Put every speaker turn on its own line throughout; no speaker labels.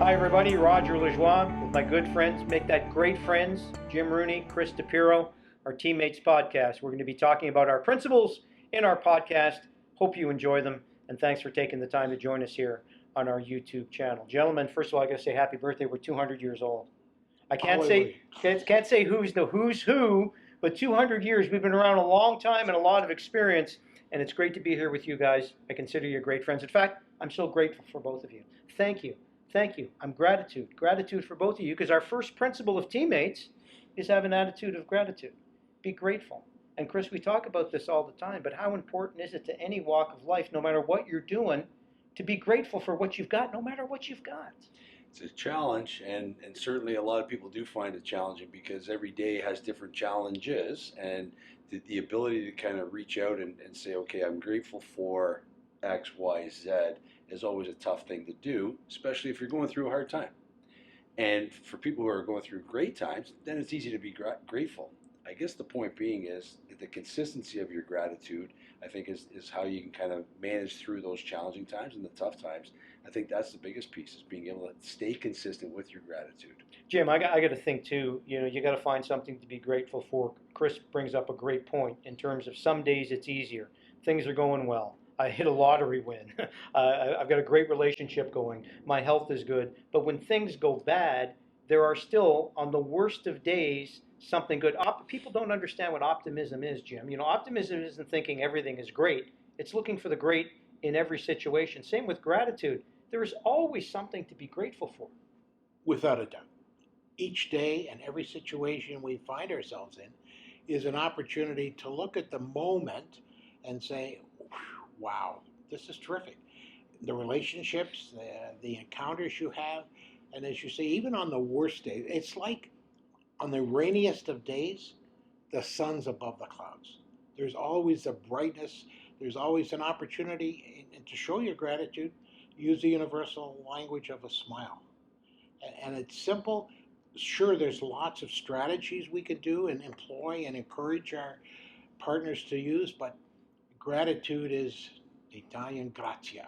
Hi, everybody. Roger Lajoie with my good friends, Make That Great Friends, Jim Rooney, Chris DePiro, our Teammates podcast. We're going to be talking about our principles in our podcast. Hope you enjoy them, and thanks for taking the time to join us here on our YouTube channel. Gentlemen, first of all, I got to say happy birthday. We're 200 years old. I can't say who's the who's who, but 200 years. We've been around a long time and a lot of experience, and it's great to be here with you guys. I consider you great friends. In fact, I'm so grateful for both of you. Thank you. Thank you. I'm gratitude for both of you, because our first principle of teammates is have an attitude of gratitude. Be grateful. And Chris, we talk about this all the time, but how important is it to any walk of life, no matter what you're doing, to be grateful for what you've got, no matter what you've got?
It's a challenge, and certainly a lot of people do find it challenging because every day has different challenges, and the ability to kind of reach out and say, okay, I'm grateful for X, Y, Z is always a tough thing to do, especially if you're going through a hard time. And for people who are going through great times, then it's easy to be grateful. I guess the point being is the consistency of your gratitude, I think, is how you can kind of manage through those challenging times and the tough times. I think that's the biggest piece, is being able to stay consistent with your gratitude.
Jim, I got to think too. You got to find something to be grateful for. Chris brings up a great point in terms of some days it's easier. Things are going well. I hit a lottery win. I've got a great relationship going. My health is good. But when things go bad, there are still, on the worst of days, something good. People don't understand what optimism is, Jim. Optimism isn't thinking everything is great. It's looking for the great in every situation. Same with gratitude. There is always something to be grateful for.
Without a doubt. Each day and every situation we find ourselves in is an opportunity to look at the moment and say, wow, this is terrific. The relationships, the encounters you have, and as you say, even on the worst day, it's like on the rainiest of days, the sun's above the clouds. There's always a brightness, there's always an opportunity, and to show your gratitude, use the universal language of a smile. And it's simple. Sure, there's lots of strategies we could do and employ and encourage our partners to use, but gratitude is Italian grazia.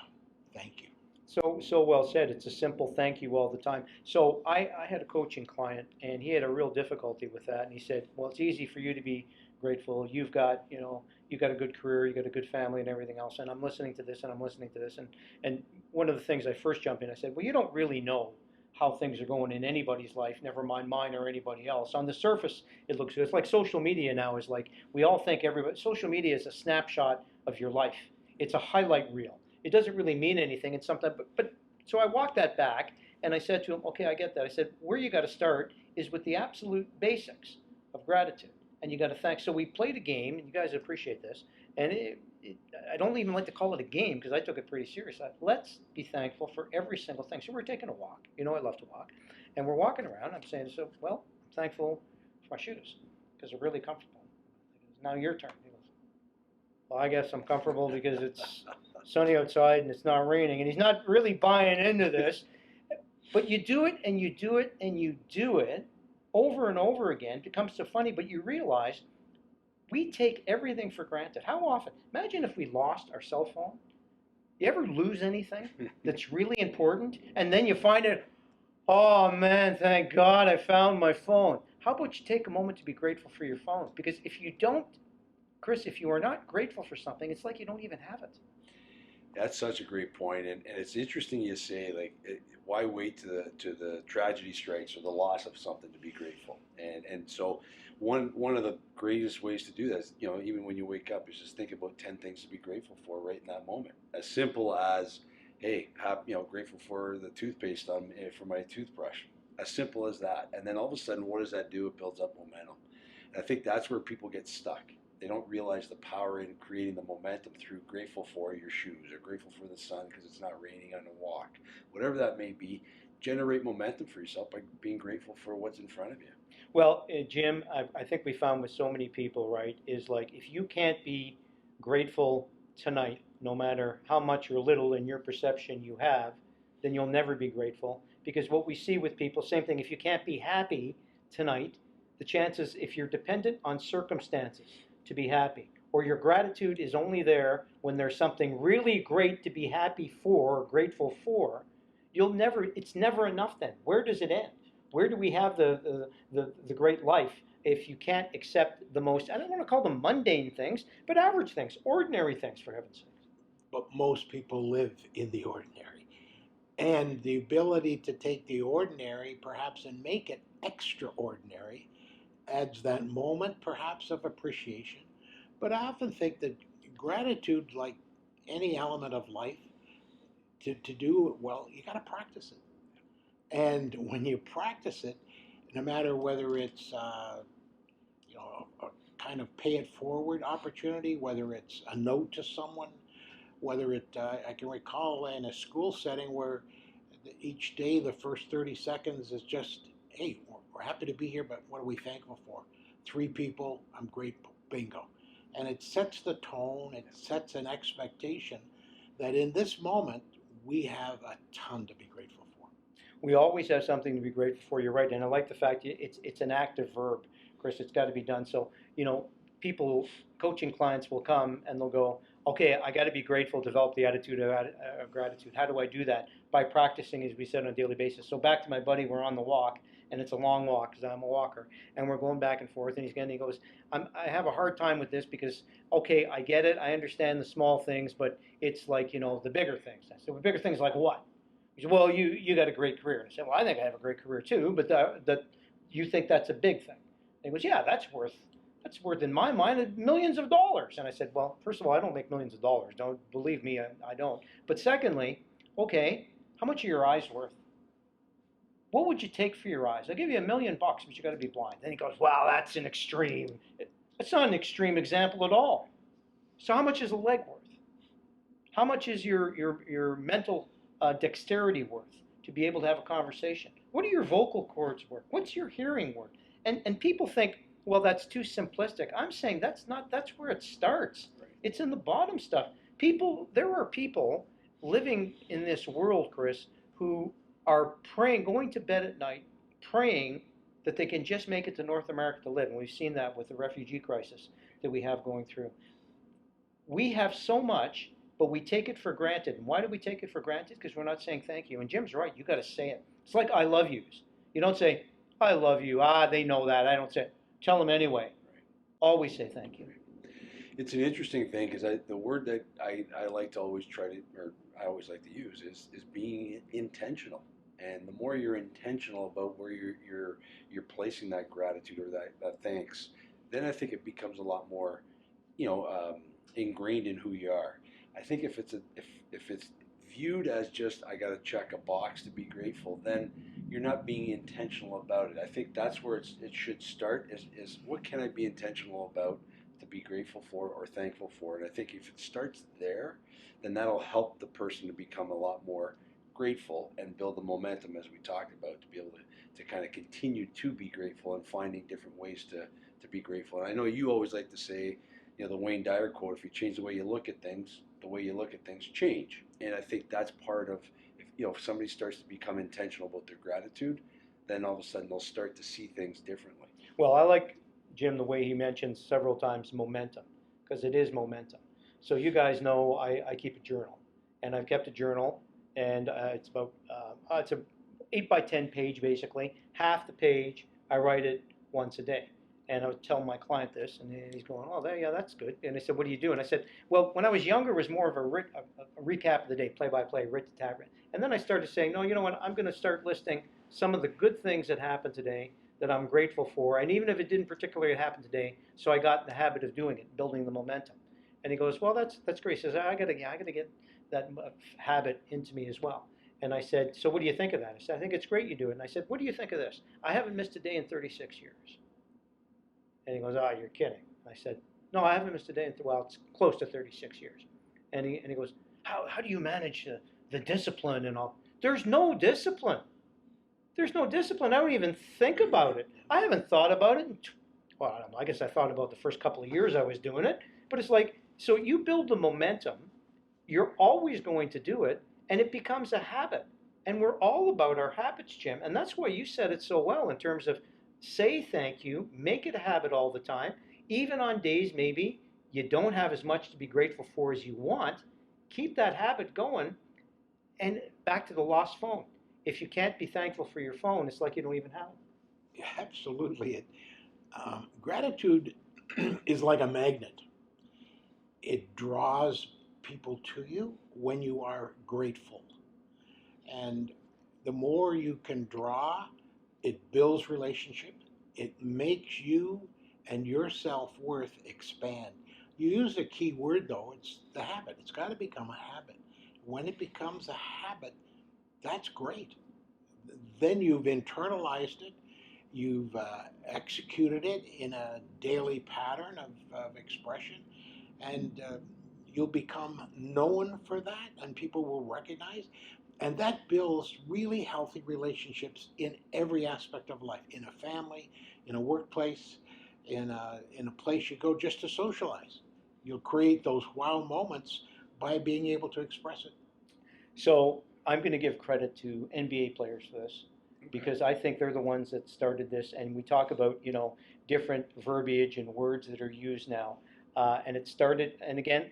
Thank you.
So well said. It's a simple thank you all the time. So I had a coaching client, and he had a real difficulty with that. And he said, "Well, it's easy for you to be grateful. You've got a good career, you got a good family, and everything else. And I'm listening to this, and I'm listening to this, and one of the things I first jumped in, I said, well, you don't really know how things are going in anybody's life, never mind mine or anybody else. On the surface, it looks good. It's like social media now is like we all think everybody. Social media is a snapshot of your life. It's a highlight reel. It doesn't really mean anything. It's something, but so I walked that back and I said to him, okay, I get that. I said, where you got to start is with the absolute basics of gratitude. And you got to thank. So we played a game, and you guys appreciate this. And I don't even like to call it a game because I took it pretty serious. Let's be thankful for every single thing. So we're taking a walk. I love to walk. And we're walking around. I'm saying, so, well, I'm thankful for my shoes because they're really comfortable. Now your turn. He goes, well, I guess I'm comfortable because it's sunny outside and it's not raining. And he's not really buying into this. But you do it and you do it and you do it over and over again. It becomes so funny, but you realize we take everything for granted. How often? Imagine if we lost our cell phone. You ever lose anything that's really important and then you find it, oh man, thank God I found my phone. How about you take a moment to be grateful for your phone? Because if you don't, Chris, if you are not grateful for something, it's like you don't even have it.
That's such a great point, and it's interesting you say, like, why wait to the tragedy strikes or the loss of something to be grateful? And so one of the greatest ways to do that is, even when you wake up, is just think about 10 things to be grateful for right in that moment. As simple as, hey, grateful for the toothpaste for my toothbrush. As simple as that, and then all of a sudden, what does that do? It builds up momentum. And I think that's where people get stuck. They don't realize the power in creating the momentum through grateful for your shoes or grateful for the sun because it's not raining on a walk. Whatever that may be, generate momentum for yourself by being grateful for what's in front of you.
Well, Jim, I think we found with so many people, right, is like if you can't be grateful tonight, no matter how much or little in your perception you have, then you'll never be grateful. Because what we see with people, same thing, if you can't be happy tonight, the chances, if you're dependent on circumstances to be happy, or your gratitude is only there when there's something really great to be happy for or grateful for, it's never enough then. Where does it end? Where do we have the great life if you can't accept the most, I don't want to call them mundane things, but average things, ordinary things, for heaven's sake.
But most people live in the ordinary. And the ability to take the ordinary perhaps and make it extraordinary adds that moment perhaps of appreciation. But I often think that gratitude, like any element of life, to do it well, you got to practice it. And when you practice it, no matter whether it's a kind of pay it forward opportunity, whether it's a note to someone, whether I can recall in a school setting where each day the first 30 seconds is just, hey, we're happy to be here, but what are we thankful for? 3 people, I'm grateful, bingo. And it sets the tone, it sets an expectation that in this moment we have a ton to be grateful for.
We always have something to be grateful for. You're right, and I like the fact it's an active verb, Chris. It's got to be done. So people, coaching clients will come and they'll go, okay, I got to be grateful, develop the attitude of gratitude. How do I do that? By practicing, as we said, on a daily basis. So back to my buddy, we're on the walk, and it's a long walk because I'm a walker, and we're going back and forth, and he goes, I have a hard time with this because, okay, I get it, I understand the small things, but it's like, the bigger things. I said, well, bigger things like what? He said, well, you got a great career. And I said, well, I think I have a great career too, but that you think that's a big thing. And he goes, yeah, that's worth, in my mind, millions of dollars. And I said, well, first of all, I don't make millions of dollars. Don't believe me, I don't. But secondly, okay, how much are your eyes worth? What would you take for your eyes? I'll give you $1 million, but you got to be blind. Then he goes, wow, that's an extreme. That's not an extreme example at all. So how much is a leg worth? How much is your mental dexterity worth to be able to have a conversation? What are your vocal cords worth? What's your hearing worth? And people think, well, that's too simplistic. I'm saying that's where it starts.
Right.
It's in the bottom stuff. There are people living in this world, Chris, who are praying, going to bed at night, praying that they can just make it to North America to live. And we've seen that with the refugee crisis that we have going through. We have so much, but we take it for granted. And why do we take it for granted? Because we're not saying thank you. And Jim's right. You got to say it. It's like I love yous. You don't say, I love you. They know that. I don't say it. Tell them anyway.
Right.
Always say thank you.
It's an interesting thing because the word that I like to always I always like to use is being intentional. And the more you're intentional about where you're placing that gratitude or that thanks, then I think it becomes a lot more, ingrained in who you are. I think if it's viewed as just I got to check a box to be grateful, then you're not being intentional about it. I think that's where it should start is what can I be intentional about to be grateful for or thankful for. And I think if it starts there, then that'll help the person to become a lot more grateful and build the momentum, as we talked about, to be able to kind of continue to be grateful and finding different ways to be grateful. And I know you always like to say, the Wayne Dyer quote, if you change the way you look at things, the way you look at things change. And I think that's part of, if somebody starts to become intentional about their gratitude, then all of a sudden they'll start to see things differently.
Well, I like Jim the way he mentions several times momentum, because it is momentum. So you guys know I keep a journal, and I've kept a journal, and it's about it's a 8 by 10 page basically. Half the page I write it once a day. And I would tell my client this, and he's going, oh, yeah, that's good. And I said, what do you do? And I said, well, when I was younger, it was more of a recap of the day, play-by-play, writ-to-tat. And then I started saying, no, you know what, I'm going to start listing some of the good things that happened today that I'm grateful for, and even if it didn't particularly happen today, so I got in the habit of doing it, building the momentum. And he goes, well, that's great. He says, I got to get that habit into me as well. And I said, so what do you think of that? I said, I think it's great you do it. And I said, what do you think of this? I haven't missed a day in 36 years. And he goes, you're kidding. I said, no, I haven't missed a day in, it's close to 36 years. And he goes, how do you manage the discipline and all? There's no discipline. There's no discipline. I don't even think about it. I haven't thought about it. I don't know. I guess I thought about the first couple of years I was doing it. But it's like, so you build the momentum. You're always going to do it. And it becomes a habit. And we're all about our habits, Jim. And that's why you said it so well in terms of say thank you, make it a habit all the time. Even on days maybe you don't have as much to be grateful for as you want, keep that habit going. And back to the lost phone. If you can't be thankful for your phone, it's like you don't even have it.
Absolutely. Gratitude is like a magnet. It draws people to you when you are grateful. And the more you can draw, it builds relationship. It makes you and your self worth expand. You use a key word though, it's the habit. It's got to become a habit. When it becomes a habit, that's great. Then you've internalized it, you've executed it in a daily pattern of expression, and you'll become known for that, and people will recognize. And that builds really healthy relationships in every aspect of life, in a family, in a workplace, in a place you go just to socialize. You'll create those wow moments by being able to express it.
So I'm going to give credit to NBA players for this because I think they're the ones that started this. And we talk about, different verbiage and words that are used now. And it started, and again,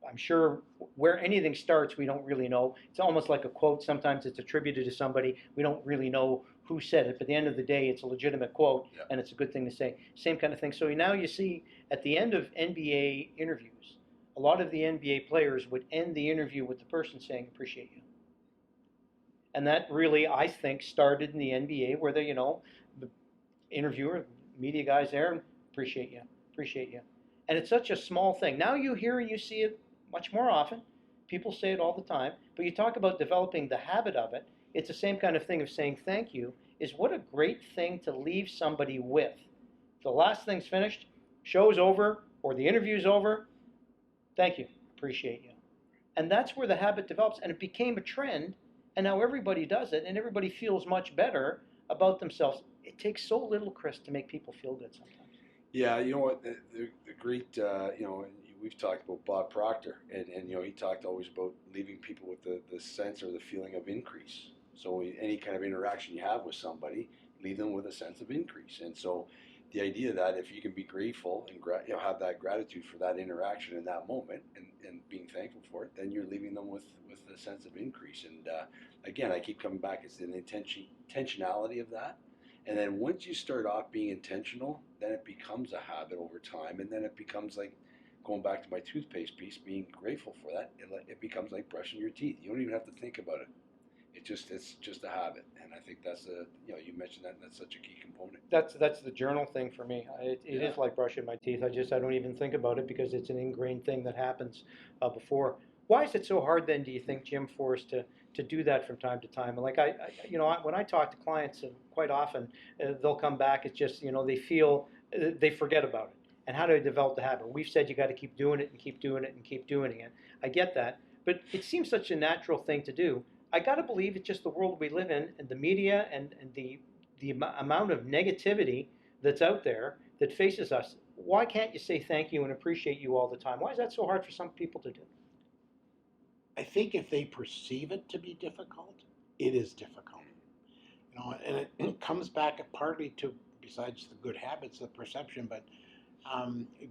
I'm sure where anything starts, we don't really know. It's almost like a quote. Sometimes it's attributed to somebody. We don't really know who said it, but at the end of the day, it's a legitimate quote,
Yeah.
and it's a good thing to say. Same kind of thing. So now you see at the end of NBA interviews, a lot of the NBA players would end the interview with the person saying, "Appreciate you." And that really, I think, started in the NBA where the interviewer, media guys there, "Appreciate you, appreciate you." And it's such a small thing. Now you hear and you see it much more often. People say it all the time. But you talk about developing the habit of it. It's the same kind of thing of saying thank you is what a great thing to leave somebody with. The last thing's finished, show's over, or the interview's over. Thank you, appreciate you. And that's where the habit develops. And it became a trend. And now everybody does it, and everybody feels much better about themselves. It takes so little, Chris, to make people feel good sometimes.
Yeah, you know what? The great, and we've talked about Bob Proctor, and he talked always about leaving people with the sense or the feeling of increase. So any kind of interaction you have with somebody, leave them with a sense of increase. And so the idea that if you can be grateful and have that gratitude for that interaction in that moment and being thankful for it, then you're leaving them with a sense of increase. And again, I keep coming back. It's an intentionality of that. And then once you start off being intentional, then it becomes a habit over time. And then it becomes like going back to my toothpaste piece, being grateful for that. It becomes like brushing your teeth. You don't even have to think about it. It's just a habit. And I think that's you mentioned that, and that's such a key component.
That's the journal thing for me. It
Yeah.
is like brushing my teeth. I don't even think about it because it's an ingrained thing that happens before. Why is it so hard then, do you think, Jim, for us to do that from time to time? Like when I talk to clients, and quite often they'll come back. It's just they feel they forget about it. And how do I develop the habit? We've said you got to keep doing it and keep doing it and keep doing it. I get that, but it seems such a natural thing to do. I got to believe it's just the world we live in, and the media and the amount of negativity that's out there that faces us. Why can't you say thank you and appreciate you all the time? Why is that so hard for some people to do?
I think if they perceive it to be difficult, it is difficult. And it comes back partly to, besides the good habits, the perception, but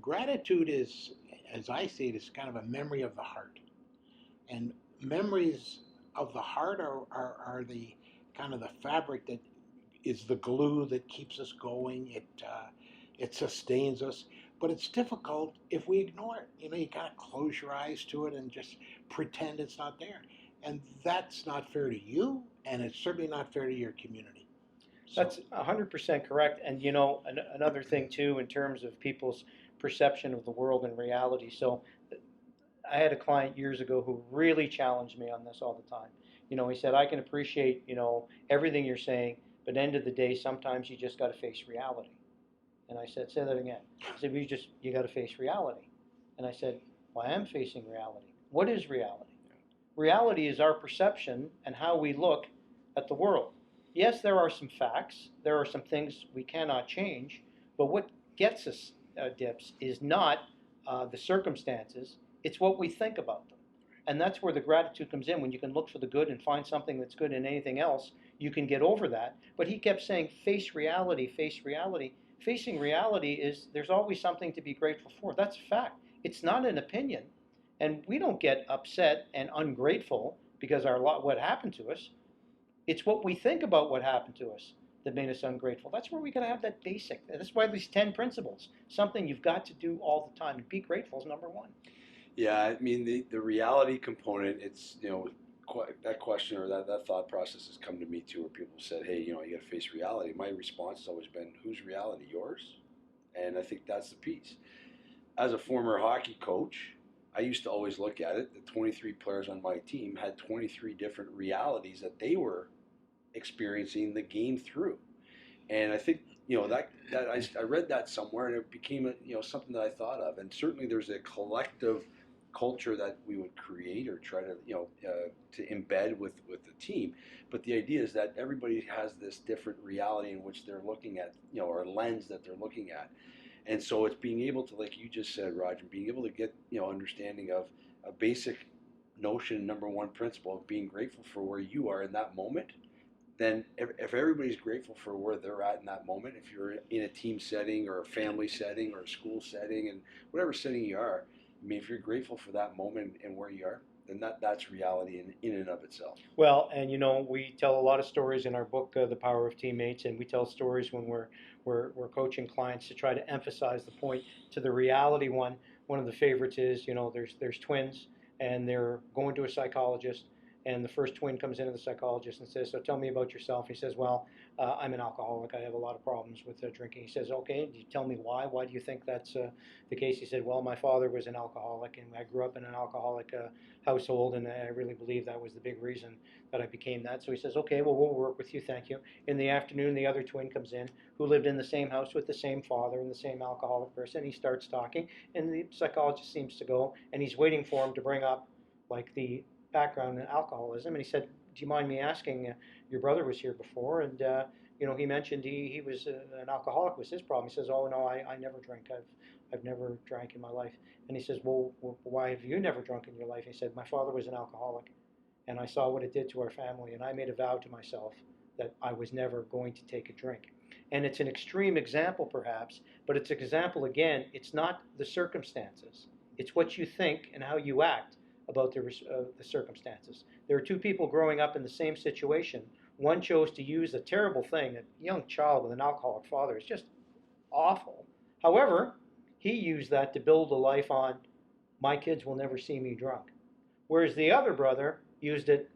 gratitude is, as I see it, is kind of a memory of the heart. And memories of the heart are the kind of the fabric that is the glue that keeps us going. It sustains us, but it's difficult if we ignore it. You kind of close your eyes to it and just pretend it's not there, and that's not fair to you, and it's certainly not fair to your community. So,
That's 100% correct. And another thing too, in terms of people's perception of the world and reality. So I had a client years ago who really challenged me on this all the time. He said, I can appreciate, everything you're saying, but at the end of the day, sometimes you just got to face reality. And I said, say that again. He said, you got to face reality. And I said, well, I am facing reality. What is reality? Reality is our perception and how we look at the world. Yes, there are some facts. There are some things we cannot change. But what gets us, Dips, is not the circumstances. It's what we think about them. And that's where the gratitude comes in. When you can look for the good and find something that's good in anything else, you can get over that. But he kept saying, face reality, face reality. Facing reality is there's always something to be grateful for. That's a fact. It's not an opinion. And we don't get upset and ungrateful because what happened to us. It's what we think about what happened to us that made us ungrateful. That's where we got to have that basic. That's why these 10 principles, something you've got to do all the time. And be grateful is number one.
Yeah, I mean the reality component. It's that question or that thought process has come to me too, where people said, "Hey, you got to face reality." My response has always been, "Whose reality? Yours?" And I think that's the piece. As a former hockey coach, I used to always look at it. The 23 players on my team had 23 different realities that they were experiencing the game through. And I think that I read that somewhere, and it became something that I thought of. And certainly, there's a collective culture that we would create or try to to embed with the team. But the idea is that everybody has this different reality in which they're looking at, or a lens that they're looking at. And so it's being able to, like you just said, Roger, being able to get understanding of a basic notion, number one principle of being grateful for where you are in that moment. Then if everybody's grateful for where they're at in that moment, if you're in a team setting or a family setting or a school setting and whatever setting you are, I mean, if you're grateful for that moment and where you are, then that's reality in and of itself.
Well, and we tell a lot of stories in our book, The Power of Teammates, and we tell stories when we're coaching clients to try to emphasize the point to the reality one. One of the favorites is, there's twins and they're going to a psychologist, and the first twin comes into the psychologist and says, "So tell me about yourself." He says, "Well, I'm an alcoholic. I have a lot of problems with drinking." He says, "Okay, do you tell me why? Why do you think that's the case?" He said, "Well, my father was an alcoholic, and I grew up in an alcoholic household, and I really believe that was the big reason that I became that." So he says, "Okay, well, we'll work with you. Thank you." In the afternoon, the other twin comes in who lived in the same house with the same father and the same alcoholic person. He starts talking, and the psychologist seems to go, and he's waiting for him to bring up like the background in alcoholism. And he said, "Do you mind me asking, your brother was here before, and he mentioned he was an alcoholic was his problem." He says, "Oh no, I never drink. I've never drank in my life." And he says, "Well, why have you never drunk in your life?" He said, "My father was an alcoholic, and I saw what it did to our family, and I made a vow to myself that I was never going to take a drink." And it's an extreme example, perhaps, but it's an example again. It's not the circumstances; it's what you think and how you act about the circumstances. There are two people growing up in the same situation. One chose to use a terrible thing. A young child with an alcoholic father is just awful. However, he used that to build a life on, my kids will never see me drunk. Whereas the other brother used it,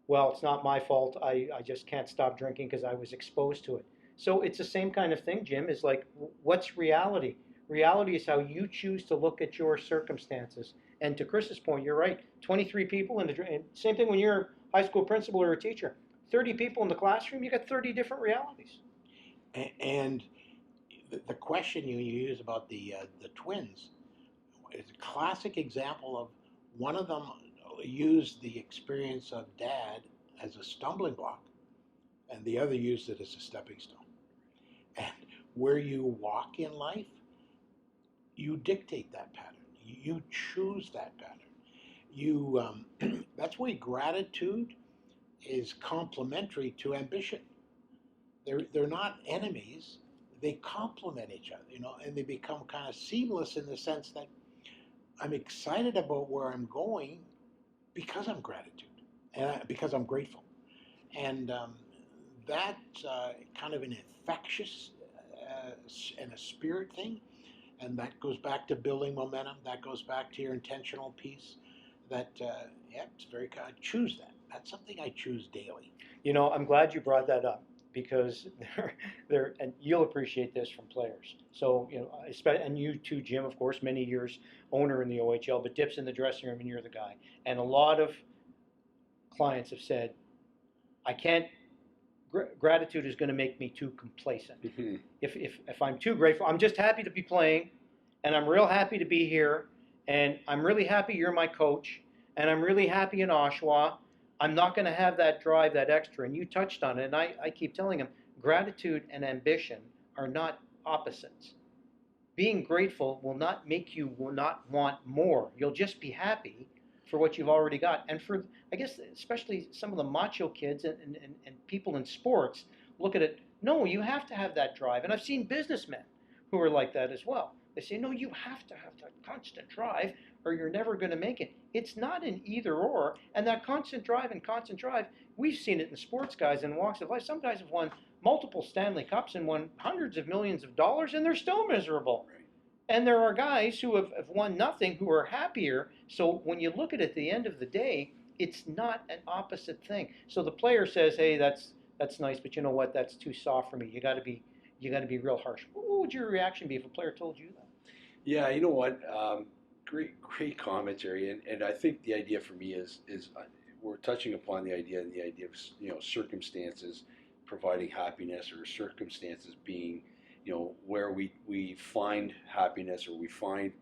well, it's not my fault. I just can't stop drinking because I was exposed to it. So it's the same kind of thing, Jim, is like, what's reality? Reality is how you choose to look at your circumstances. And to Chris's point, you're right. 23 people, and same thing when you're a high school principal or a teacher. 30 people in the classroom, you got 30 different realities.
And the question you use about the twins is a classic example of one of them used the experience of dad as a stumbling block, and the other used it as a stepping stone. And where you walk in life, you dictate that pattern. You choose that pattern. That's why gratitude is complementary to ambition. They're not enemies. They complement each other, and they become kind of seamless in the sense that I'm excited about where I'm going because I'm gratitude and because I'm grateful, and that's kind of an infectious and a spirit thing, and that goes back to building momentum. That goes back to your intentional piece. That it's very kind. Choose that. That's something I choose daily.
I'm glad you brought that up because and you'll appreciate this from players. So, and you too, Jim, of course, many years owner in the OHL, but dips in the dressing room and you're the guy. And a lot of clients have said, I can't, gratitude is going to make me too complacent. If I'm too grateful, I'm just happy to be playing, and I'm real happy to be here, and I'm really happy you're my coach, and I'm really happy in Oshawa. I'm not going to have that drive, that extra. And you touched on it, and I keep telling him, gratitude and ambition are not opposites. Being grateful will not make you will not want more. You'll just be happy for what you've already got. And for, I guess, especially some of the macho kids and people in sports look at it, no, you have to have that drive. And I've seen businessmen who are like that as well. They say, no, you have to have that constant drive, or you're never going to make it. It's not an either or. And that constant drive and constant drive, we've seen it in sports guys in walks of life. Some guys have won multiple Stanley Cups and won hundreds of millions of dollars, and they're still miserable.
Right.
And there are guys who have won nothing who are happier. So when you look at the end of the day, it's not an opposite thing. So the player says, "Hey, that's nice, but you know what? That's too soft for me. You got to be real harsh." What would your reaction be if a player told you that?
Yeah, you know what? Great commentary, and I think the idea for me is we're touching upon the idea of circumstances providing happiness, or circumstances being where we find happiness, or we find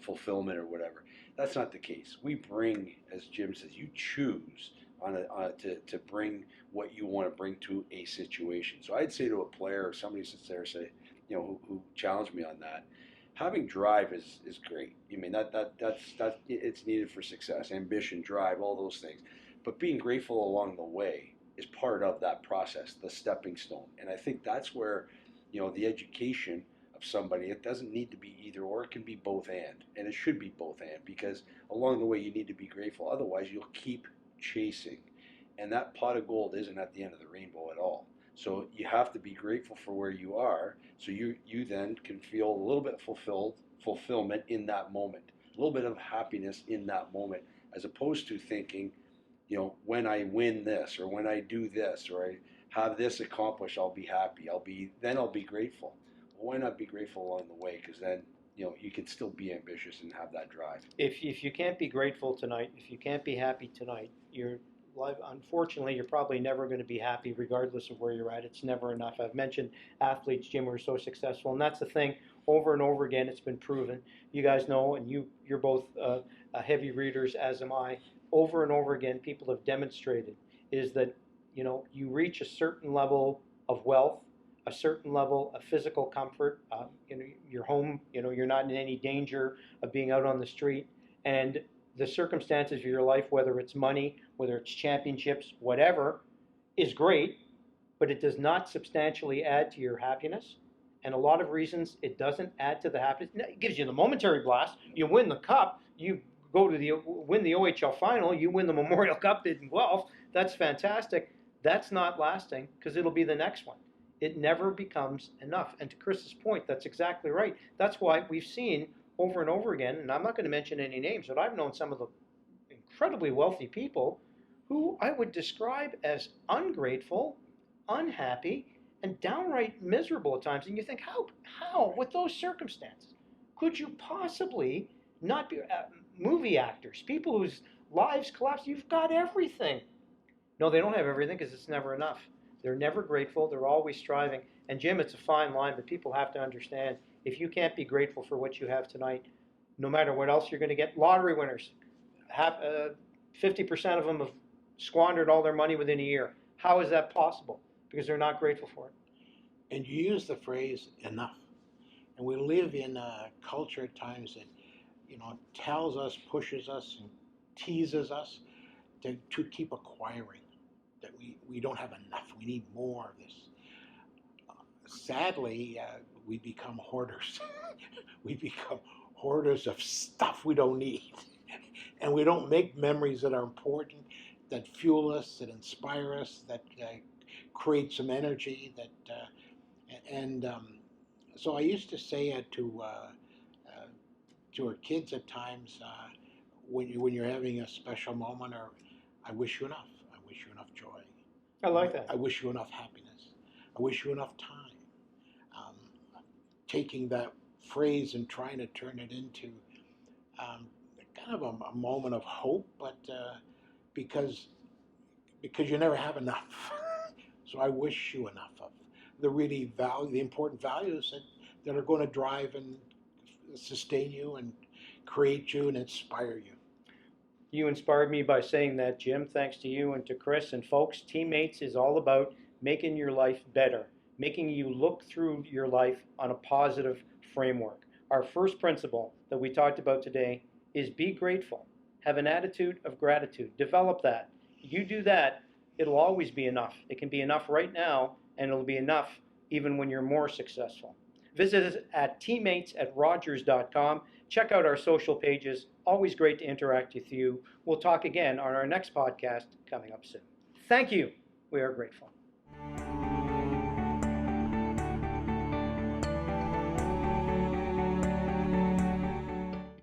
fulfillment, or whatever. That's not the case. We bring, as Jim says, you choose to bring what you want to bring to a situation. So I'd say to a player, or somebody sits there, say, who challenged me on that, having drive is great. I mean, that's it's needed for success, ambition, drive, all those things. But being grateful along the way is part of that process, the stepping stone. And I think that's where the education of somebody, it doesn't need to be either or, it can be both and it should be both and, because along the way you need to be grateful. Otherwise you'll keep chasing, and that pot of gold isn't at the end of the rainbow at all. So you have to be grateful for where you are, so you then can feel a little bit fulfillment in that moment, a little bit of happiness in that moment, as opposed to thinking, when I win this, or when I do this, or I have this accomplished, I'll be happy. I'll be grateful. Well, why not be grateful along the way? Because then you can still be ambitious and have that drive.
If you can't be grateful tonight, if you can't be happy tonight, you're life. Unfortunately, you're probably never going to be happy, regardless of where you're at. It's never enough. I've mentioned athletes, Jim, who are so successful, and that's the thing. Over and over again, it's been proven. You guys know, and you're both heavy readers, as am I. Over and over again, people have demonstrated is that you reach a certain level of wealth, a certain level of physical comfort. Your home, you're not in any danger of being out on the street, and the circumstances of your life, whether it's money, whether it's championships, whatever, is great, but it does not substantially add to your happiness. And a lot of reasons it doesn't add to the happiness. It gives you the momentary blast. You win the cup. You go to win the OHL final. You win the Memorial Cup in Guelph. That's fantastic. That's not lasting, because it'll be the next one. It never becomes enough. And to Chris's point, that's exactly right. That's why we've seen over and over again, and I'm not going to mention any names, but I've known some of the incredibly wealthy people who I would describe as ungrateful, unhappy, and downright miserable at times. And you think, how, with those circumstances, could you possibly not be movie actors, people whose lives collapse? You've got everything. No, they don't have everything, because it's never enough. They're never grateful. They're always striving. And Jim, it's a fine line, but people have to understand, if you can't be grateful for what you have tonight, no matter what else you're going to get. Lottery winners, 50% of them have squandered all their money within a year. How is that possible? Because they're not grateful for it.
And you use the phrase enough. And we live in a culture at times that, tells us, pushes us, and teases us to keep acquiring, that we don't have enough. We need more of this. Sadly, we become hoarders. We become hoarders of stuff we don't need. And we don't make memories that are important, that fuel us, that inspire us, that create some energy. So I used to say it to our kids at times, when you're having a special moment, or I wish you enough. I wish you enough joy.
I like that.
I wish you enough happiness. I wish you enough time. Taking that phrase and trying to turn it into kind of a moment of hope, but because you never have enough. So I wish you enough of the important values that are going to drive and sustain you and create you and inspire you.
You inspired me by saying that, Jim. Thanks to you and to Chris. And folks, Teammates is all about making your life better, making you look through your life on a positive framework. Our first principle that we talked about today is be grateful. Have an attitude of gratitude. Develop that. You do that, it'll always be enough. It can be enough right now, and it'll be enough even when you're more successful. Visit us at teammates@rogers.com. Check out our social pages. Always great to interact with you. We'll talk again on our next podcast coming up soon. Thank you. We are grateful.